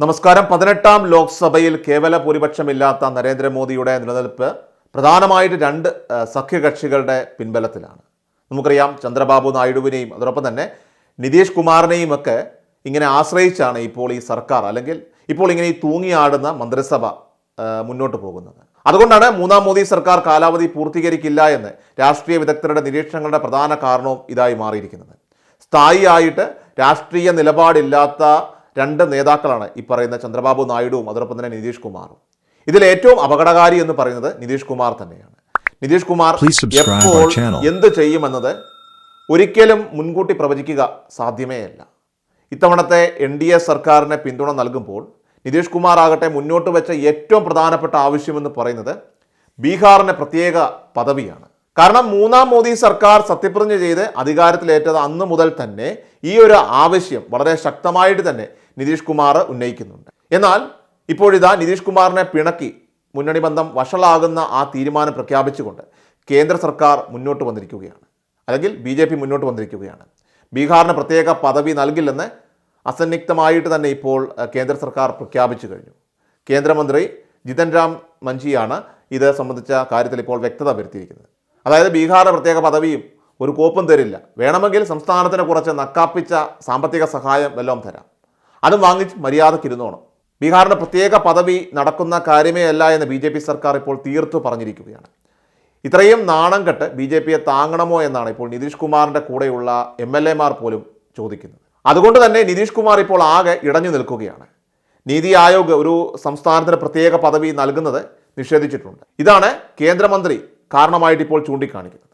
നമസ്കാരം. 18ാം ലോക്സഭയിൽ കേവല ഭൂരിപക്ഷമില്ലാത്ത നരേന്ദ്രമോദിയുടെ നിലനിൽപ്പ് പ്രധാനമായിട്ട് രണ്ട് സഖ്യകക്ഷികളുടെ പിൻബലത്തിലാണ്. നമുക്കറിയാം, ചന്ദ്രബാബു നായിഡുവിനെയും അതോടൊപ്പം തന്നെ നിതീഷ് കുമാറിനെയും ഒക്കെ ഇങ്ങനെ ആശ്രയിച്ചാണ് ഇപ്പോൾ ഈ സർക്കാർ, അല്ലെങ്കിൽ ഇപ്പോൾ ഇങ്ങനെ ഈ തൂങ്ങിയാടുന്ന മന്ത്രിസഭ മുന്നോട്ട് പോകുന്നത്. അതുകൊണ്ടാണ് മൂന്നാം മോദി സർക്കാർ കാലാവധി പൂർത്തീകരിക്കില്ല എന്ന് രാഷ്ട്രീയ വിദഗ്ധരുടെ നിരീക്ഷണങ്ങളുടെ പ്രധാന കാരണവും ഇതായി മാറിയിരിക്കുന്നത്. സ്ഥായിയായിട്ട് രാഷ്ട്രീയ നിലപാടില്ലാത്ത രണ്ട് നേതാക്കളാണ് ഈ പറയുന്ന ചന്ദ്രബാബു നായിഡുവും അതോടൊപ്പം തന്നെ നിതീഷ് കുമാറും. ഇതിൽ ഏറ്റവും അപകടകാരി എന്ന് പറയുന്നത് നിതീഷ് കുമാർ തന്നെയാണ്. നിതീഷ് കുമാർ എപ്പോൾ എന്ത് ചെയ്യുമെന്നത് ഒരിക്കലും മുൻകൂട്ടി പ്രവചിക്കുക സാധ്യമേ അല്ല. ഇത്തവണത്തെ NDA സർക്കാരിനെ പിന്തുണ നൽകുമ്പോൾ നിതീഷ് കുമാർ ആകട്ടെ മുന്നോട്ട് വെച്ച ഏറ്റവും പ്രധാനപ്പെട്ട ആവശ്യമെന്ന് പറയുന്നത് ബീഹാറിന് പ്രത്യേക പദവിയാണ്. കാരണം മൂന്നാം മോദി സർക്കാർ സത്യപ്രതിജ്ഞ ചെയ്ത് അധികാരത്തിലേറ്റത് അന്ന് മുതൽ തന്നെ ഈ ഒരു ആവശ്യം വളരെ ശക്തമായിട്ട് തന്നെ നിതീഷ് കുമാർ ഉന്നയിക്കുന്നുണ്ട്. എന്നാൽ ഇപ്പോഴിതാ നിതീഷ് കുമാറിനെ പിണക്കി മുന്നണി ബന്ധം വഷളാകുന്ന ആ തീരുമാനം പ്രഖ്യാപിച്ചുകൊണ്ട് കേന്ദ്ര സർക്കാർ മുന്നോട്ട് വന്നിരിക്കുകയാണ്, അല്ലെങ്കിൽ BJP മുന്നോട്ട് വന്നിരിക്കുകയാണ്. ബീഹാറിന് പ്രത്യേക പദവി നൽകില്ലെന്ന് അസന്നിഗ്ധമായിട്ട് തന്നെ ഇപ്പോൾ കേന്ദ്ര സർക്കാർ പ്രഖ്യാപിച്ചു കഴിഞ്ഞു. കേന്ദ്രമന്ത്രി ജിതൻ രാം മഞ്ചിയാണ് ഇത് സംബന്ധിച്ച കാര്യത്തിൽ ഇപ്പോൾ വ്യക്തത വരുത്തിയിരിക്കുന്നത്. അതായത് ബീഹാറിന് പ്രത്യേക പദവിയും ഒരു കോപ്പും തരില്ല, വേണമെങ്കിൽ സംസ്ഥാനത്തിന് കുറച്ച് നക്കാപ്പിച്ച സാമ്പത്തിക സഹായം വല്ലതും തരാം, അതും വാങ്ങിച്ച് മര്യാദക്കിരുന്നോണം. ബീഹാറിന് പ്രത്യേക പദവി നടക്കുന്ന കാര്യമേ അല്ല എന്ന് BJP സർക്കാർ ഇപ്പോൾ തീർത്തു പറഞ്ഞിരിക്കുകയാണ്. ഇത്രയും നാണം കെട്ട് BJPയെ താങ്ങണമോ എന്നാണ് ഇപ്പോൾ നിതീഷ് കുമാറിൻ്റെ കൂടെയുള്ള MLA മാർ പോലും ചോദിക്കുന്നത്. അതുകൊണ്ട് തന്നെ നിതീഷ് കുമാർ ഇപ്പോൾ ആകെ ഇടഞ്ഞു നിൽക്കുകയാണ്. നീതി ആയോഗ് ഒരു സംസ്ഥാനത്തിന് പ്രത്യേക പദവി നൽകുന്നത് നിഷേധിച്ചിട്ടുണ്ട്. ഇതാണ് കേന്ദ്രമന്ത്രി കാരണമായിട്ട് ഇപ്പോൾ ചൂണ്ടിക്കാണിക്കുന്നത്.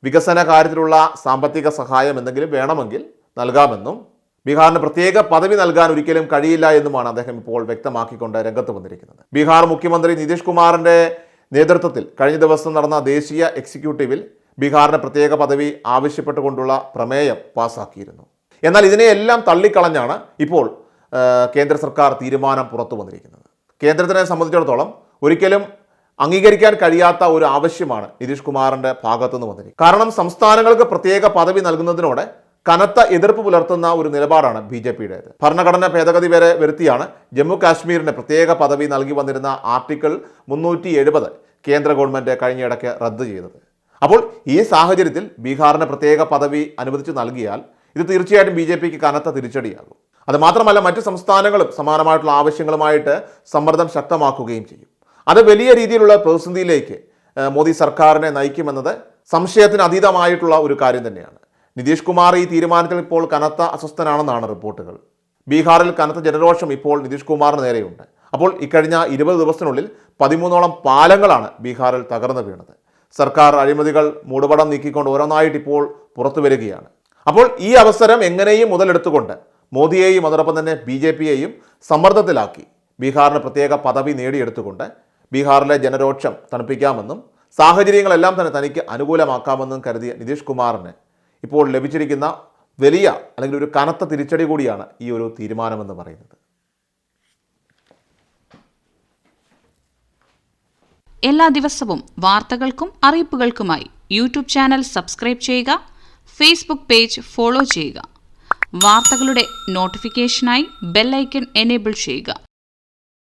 വികസന കാര്യത്തിലുള്ള സാമ്പത്തിക സഹായം എന്തെങ്കിലും വേണമെങ്കിൽ നൽകാമെന്നും ബീഹാറിന് പ്രത്യേക പദവി നൽകാൻ ഒരിക്കലും കഴിയില്ല എന്നുമാണ് അദ്ദേഹം ഇപ്പോൾ വ്യക്തമാക്കിക്കൊണ്ട് രംഗത്ത് വന്നിരിക്കുന്നത്. ബീഹാർ മുഖ്യമന്ത്രി നിതീഷ് കുമാറിൻ്റെ നേതൃത്വത്തിൽ കഴിഞ്ഞ ദിവസം നടന്ന ദേശീയ എക്സിക്യൂട്ടീവിൽ ബീഹാറിന് പ്രത്യേക പദവി ആവശ്യപ്പെട്ടുകൊണ്ടുള്ള പ്രമേയം പാസ്സാക്കിയിരുന്നു. എന്നാൽ ഇതിനെയെല്ലാം തള്ളിക്കളഞ്ഞാണ് ഇപ്പോൾ കേന്ദ്ര സർക്കാർ തീരുമാനം പുറത്തു വന്നിരിക്കുന്നത്. കേന്ദ്രത്തിനെ സംബന്ധിച്ചിടത്തോളം ഒരിക്കലും അംഗീകരിക്കാൻ കഴിയാത്ത ഒരു ആവശ്യമാണ് നിതീഷ് കുമാറിൻ്റെ ഭാഗത്തുനിന്ന് വന്നിരിക്കുന്നത്. കാരണം സംസ്ഥാനങ്ങൾക്ക് പ്രത്യേക പദവി നൽകുന്നതിനോട് കനത്ത എതിർപ്പ് പുലർത്തുന്ന ഒരു നിലപാടാണ് BJPയുടേത്. ഭരണഘടന ഭേദഗതി വരെ വരുത്തിയാണ് ജമ്മു കാശ്മീരിന് പ്രത്യേക പദവി നൽകി വന്നിരുന്ന ആർട്ടിക്കിൾ 370 കേന്ദ്ര ഗവൺമെൻറ് കഴിഞ്ഞയിടയ്ക്ക് റദ്ദ് ചെയ്തത്. അപ്പോൾ ഈ സാഹചര്യത്തിൽ ബീഹാറിന് പ്രത്യേക പദവി അനുവദിച്ച് നൽകിയാൽ ഇത് തീർച്ചയായിട്ടും BJPക്ക് കനത്ത തിരിച്ചടിയാകും. അതുമാത്രമല്ല, മറ്റ് സംസ്ഥാനങ്ങളും സമാനമായിട്ടുള്ള ആവശ്യങ്ങളുമായിട്ട് സമ്മർദ്ദം ശക്തമാക്കുകയും ചെയ്യും. അത് വലിയ രീതിയിലുള്ള പ്രതിസന്ധിയിലേക്ക് മോദി സർക്കാരിനെ നയിക്കുമെന്നത് സംശയത്തിന് അതീതമായിട്ടുള്ള ഒരു കാര്യം തന്നെയാണ്. നിതീഷ് കുമാർ ഈ തീരുമാനത്തിൽ ഇപ്പോൾ കനത്ത അസ്വസ്ഥനാണെന്നാണ് റിപ്പോർട്ടുകൾ. ബീഹാറിൽ കനത്ത ജനരോഷം ഇപ്പോൾ നിതീഷ് കുമാറിന് നേരെയുണ്ട്. അപ്പോൾ ഇക്കഴിഞ്ഞ 20 ദിവസത്തിനുള്ളിൽ 13ഓളം പാലങ്ങളാണ് ബീഹാറിൽ തകർന്നു വീണത്. സർക്കാർ അഴിമതികൾ മൂടുപടം നീക്കിക്കൊണ്ട് ഓരോന്നായിട്ട് ഇപ്പോൾ പുറത്തു വരികയാണ്. അപ്പോൾ ഈ അവസരം എങ്ങനെയും മുതലെടുത്തുകൊണ്ട് മോദിയെയും അതോടൊപ്പം തന്നെ BJPയെയും സമ്മർദ്ദത്തിലാക്കി ബീഹാറിന് പ്രത്യേക പദവി നേടിയെടുത്തുകൊണ്ട് ബീഹാറിലെ ജനരോഷം തണുപ്പിക്കാമെന്നും സാഹചര്യങ്ങളെല്ലാം തന്നെ തനിക്ക് അനുകൂലമാക്കാമെന്നും കരുതിയ നിതീഷ് കുമാറിന് ഇപ്പോൾ ലഭിച്ചിരിക്കുന്ന വലിയ, അല്ലെങ്കിൽ ഒരു കനത്ത തിരിച്ചടി കൂടിയാണ് ഈ ഒരു തീരുമാനമെന്ന് പറയുന്നത്. എല്ലാ ദിവസവും വാർത്തകൾക്കും അറിയിപ്പുകൾക്കുമായി YouTube ചാനൽ സബ്സ്ക്രൈബ് ചെയ്യുക, ഫേസ്ബുക്ക് പേജ് ഫോളോ ചെയ്യുക. വാർത്തകളുടെ നോട്ടിഫിക്കേഷനായി ബെൽ ഐക്കൺ എനേബിൾ ചെയ്യുക.